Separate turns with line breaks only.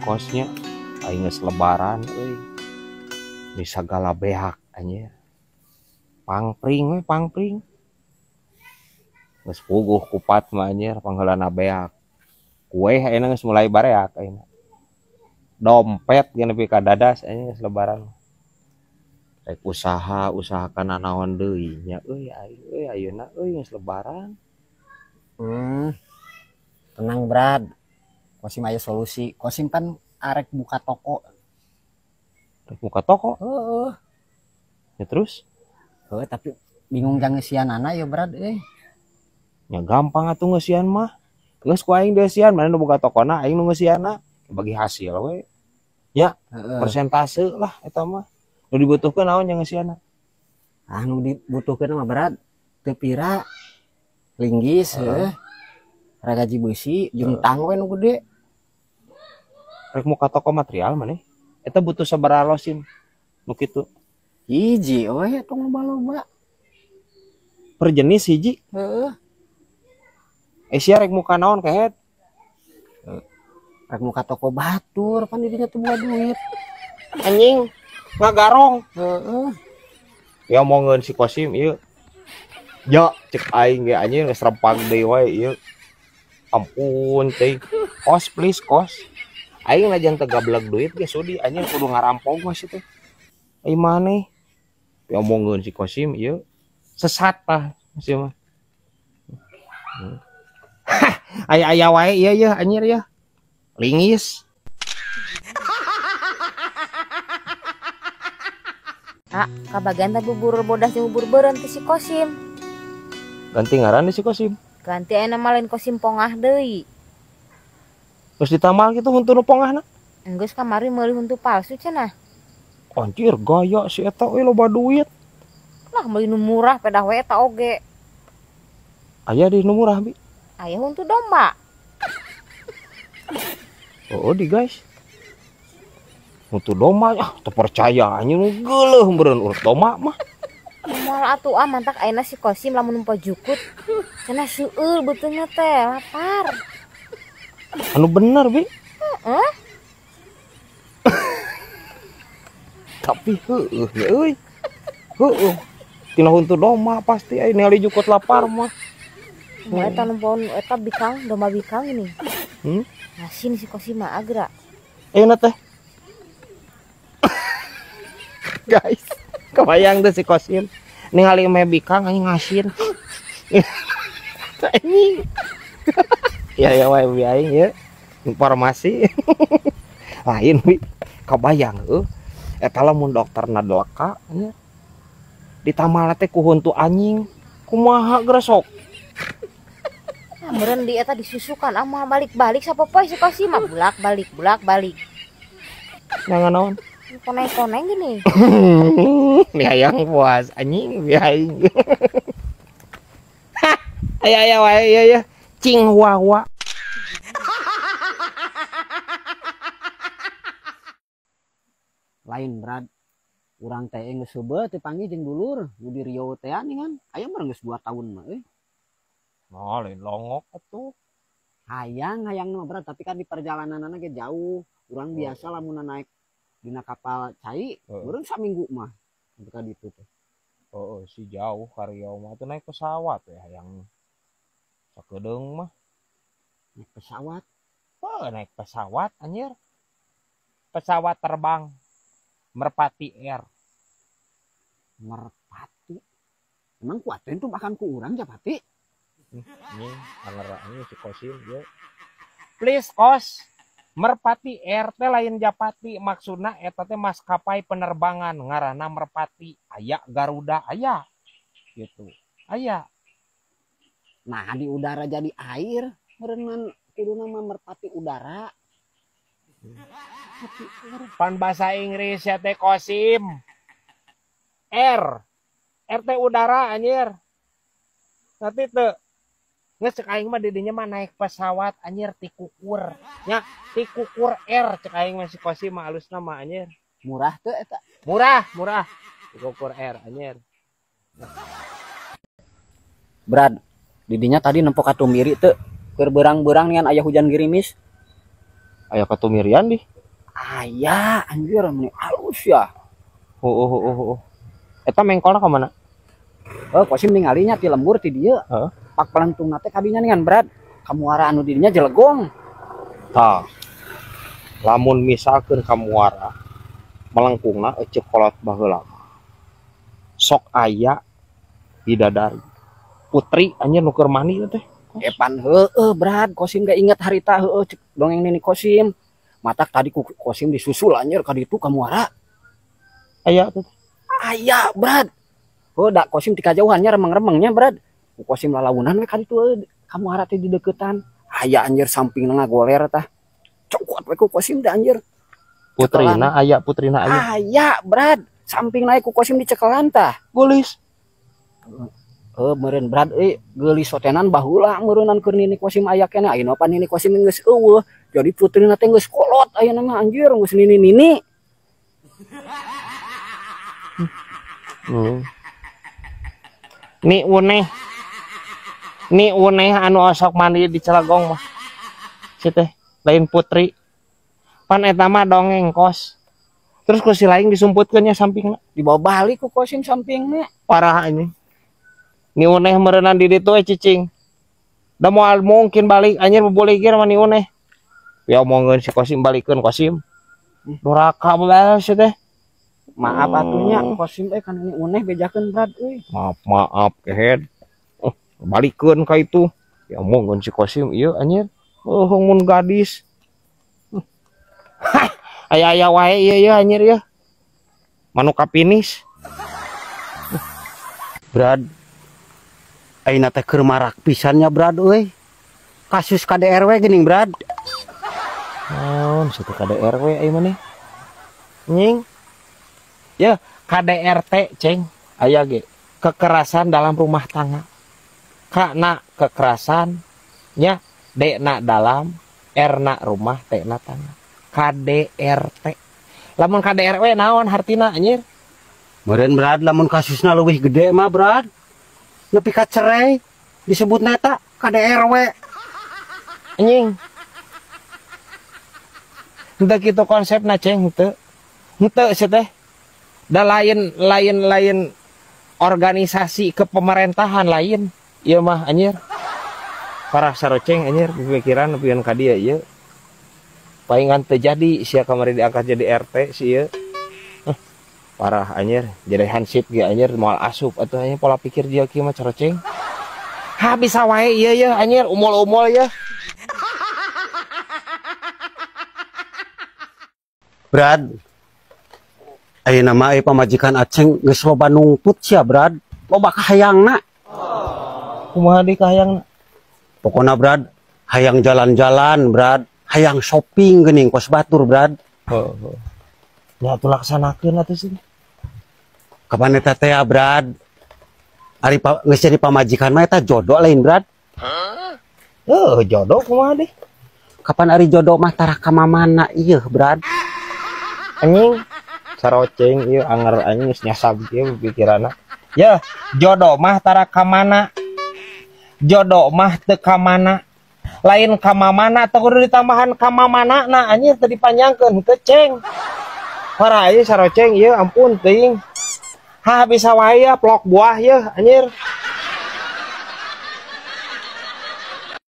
kosnya aing geus lebaran euy. Di sagala beak anjir. Pangpring we pangpring. Geus puguh kupat mah anjir pangheulana beak. Kue ayeuna geus mulai bareak ayeuna. Dompet geus nepi ka dadas anjir geus lebaran. Rek usahakan naon deui nya euy ayeuna euy geus lebaran.
Tenang Brad, Kosim aya solusi. Kosim kan arek buka toko.
Rek buka toko.
Heeh.
Ya terus?
Tapi bingung jang ngeusianana ya Brad
Ya gampang atuh ngeusian mah. Geus ku aing deusian mana nu buka tokona aing nu ngeusianna bagi hasil we. Ya, persentase lah eta mah. Nu dibutuhkeun naon yang ngeusianna?
Nu dibutuhkeun mah Brad teu pira linggis ragaji besi jeung tang we nu gede.
Rek muka toko material maneh eta butuh sabaraha losin nu kitu?
Hiji we tong loba-loba.
Per jenis hiji? Sia rek muka naon kehet?
Rek muka toko batur pan didinya teu boga duit.
Anjing ngagarong. Ya omongeun si Kosim ieu. Ya cek aing ge anjing geus rempang deui wae ieu. Ampun teh. Kos please kos. Aing lajan teu gablek duit ge sudi anjing kudu ngarampok mah situ. Ai maneh. Ya omongeun si Kosim ieu. Sesat tah si mah. Aya wae ieu ya anjir ya. Lingis.
Kabagian teh bubur bodas jeung bubur beureun ti si Kosim.
Ganti ngaran si Kosim.
Ganti ayeuna mah lain Kosim Pongah deui.
Terus ditamal gitu huntu nu pongahna.
Enggeus kamari meuli huntu palsu cenah.
Anjir gaya si eta we loba duit.
Lah meuli nu murah pedah we eta oge.
Aya di nu murah bi.
Aya huntu domba.
Oh di guys. Huntu domba ya teu percaya anjing nu geuleuh beureun urut domba mah.
Moal atuh mantak ayeuna si Kosim lamun numpa jukut. Cenah seueur beuteunya teh lapar.
Anu bener bi. Tapi heueuh ya euy. Heueuh. Tina huntu domba pasti aya ningali jukut lapar mah.
Eta numpun eta bikang, domba bikang ini. Asin si Kosim mah agra.
Ayeuna teh. Guys, kebayang deh si Kosim ningali me bikang anjing ngasin. Anjing. Ya wae bi aing ya. Informasi. Lain bi. Kebayang eta lamun dokterna delaka nya. Ditamal teh ku huntu anjing. Kumaha gresok?
Meureun di eta disusukan amal balik-balik sapopoe si Kosim mah bulak-balik.
Jangan naon?
Koneng-koneng gini.
Hayang puas anjing bi aing. Aya wae ya. Cing hua.
Lain Brad. Urang teh geus heubeut teu panggih jeung dulur nu di Riau teh kan. Aya mah geus 2 tahun mah
Nah, lain longok atuh.
Hayang mah Brad, tapi kan di perjalananana ge jauh. Urang biasa lamun naik dina kapal cai, beureun saminggu mah sampai ka ditu teh.
Si jauh ka Riau mah teh naik pesawat ya yang sakedeung mah.
Naik pesawat?
Naik pesawat anjir. Pesawat terbang Merpati Air.
Merpati? Emang kuatin tuh makan ku urang Japati?
Ini angerannya si Kosim ya. Please kos. Merpati Air teh lain Japati, maksudna eta teh maskapai penerbangan ngaranna Merpati. Aya Garuda aya. Gitu. Aya.
Nah, di udara jadi air, meureun kuduna mah merpati udara.
Pan bahasa Inggris ya teh Kosim. R teh udara anjir. Nanti teu geus cek aing mah didinya mah naik pesawat anjir ti Kukur. Nya ti Kukur R cek aing mah si Kosim mah alusna mah anjir.
Murah teu eta?
Murah. Ti Kukur R anjir.
Brad, didinya tadi nempok atuh miri teu keur beurang-beurang nian aya hujan gerimis.
Aya katumirian di.
Aya anjir meni halus ya.
Eta mengkolna ka mana?
Kosim ningalinya ti lembur ti dieu.
Heeh.
Pak pelentungna teh kadinya ningan berat. Kamuara anu dirinya jelegong.
Tah. Lamun misalkeun kamuara melengkungna ecek kolot baheula. Sok aya bidadari. Putri anjir nu keur mani teh.
Epan berat Kosim gak inget harita dongeng nini Kosim. Matak tadi Kosim disusul anjir ka ditu kamuara.
Aya teh.
Aya berat. Dak Kosim tika jauhannya remeng-remengnya berat. Kosim lalaunan we ka ditu kamuara teh di deketan. Aya anjir samping ngagoler tah. Cokot we ku Kosim teh anjir.
Putrina aya.
Aya berat. Samping naik ku Kosim dicekelan tah.
Gulis.
Meureun berat geulis sotenan baheula meureunnan keur nini Kosim aya keneh. Ayeuna pan nini Kosim geus eueuh. Jadi putrina teh geus kolot ayeuna mah anjir geus nini-nini.
Ni uneh anu osok mandi di Celagong mah. Teh lain putri. Pan eta mah dongeng kos. Terus ku si lain disumputkeun nya sampingna.
Dibawa balik ku Kosim sampingna.
Parah anjing. Ni uneh meureunnan di ditu cicing. Da moal mungkin balik anjir boboligir mah ni uneh. Ya omongeun si Kosim balikeun Kosim. Duraka belas teh.
Maaf atunya Kosim kan ini uneh bejakeun berat euy.
Maaf kehed. Balikeun ka itu. Ya omongeun si Kosim ieu anjir. Mun gadis. Aya wae ieu anjir ya. Manuk kapinis.
Brad. Ayeuna teh keur marak pisannya Brad euy. Kasus KDRW geuning Brad.
Naon situ KDRW aya maneh? Nying. Ya, KDRT, Ceng. Aya ge. Kekerasan dalam rumah tangga. K-na kekerasan, nya D-na dalam, R-na rumah, T-na tangga. KDRT. Lamun KDRW naon hartina anjir?
Meureun Brad lamun kasusna leuwih gede mah Brad. Nepi ka cerai disebutna eta KDRW.
Anjing. Henteu kitu konsepna Ceng henteu. Henteu sih teh. Da lain organisasi kepemerintahan lain. Ieu mah anjir. Parah saroceng anjir pikiran nepieun ka dieu ieu. Palingan teu jadi sia kamari diangkat jadi RT si ieu. Parah anjir, jadi hansip ge anjir moal asup atuh anjir pola pikir dia kieu mah caroceng. Ha bisa wae ieu ya anjir umul-umul ya.
Brad. Ayeuna mah pamajikan Aceng geus loba nungtut sia Brad. Loba kahayangna.
Kumaha deui kahayangna?
Pokona Brad, hayang jalan-jalan Brad, hayang shopping geuning kos batur Brad.
Heuh. Ya atuh laksanakeun atuh sih.
Kapan eta teh Brad? Ari geus jadi pamajikan mah eta jodoh lain Brad.
Jodoh kumaha deh?
Kapan ari jodoh mah tara ka mamana ieu Brad.
Anjing saroceng ieu anger anjing geus nyasab ieu pikiranna. Ya, jodoh mah tara ka mana? Jodoh mah teu ka mana? Lain ka mamana teu kudu ditambahan ka mamanana anjir teu dipanjangkeun teu Ceng. Parah ieu saroceng ieu ampun teuing. Ha bisa wae ya plok buah ya anjir.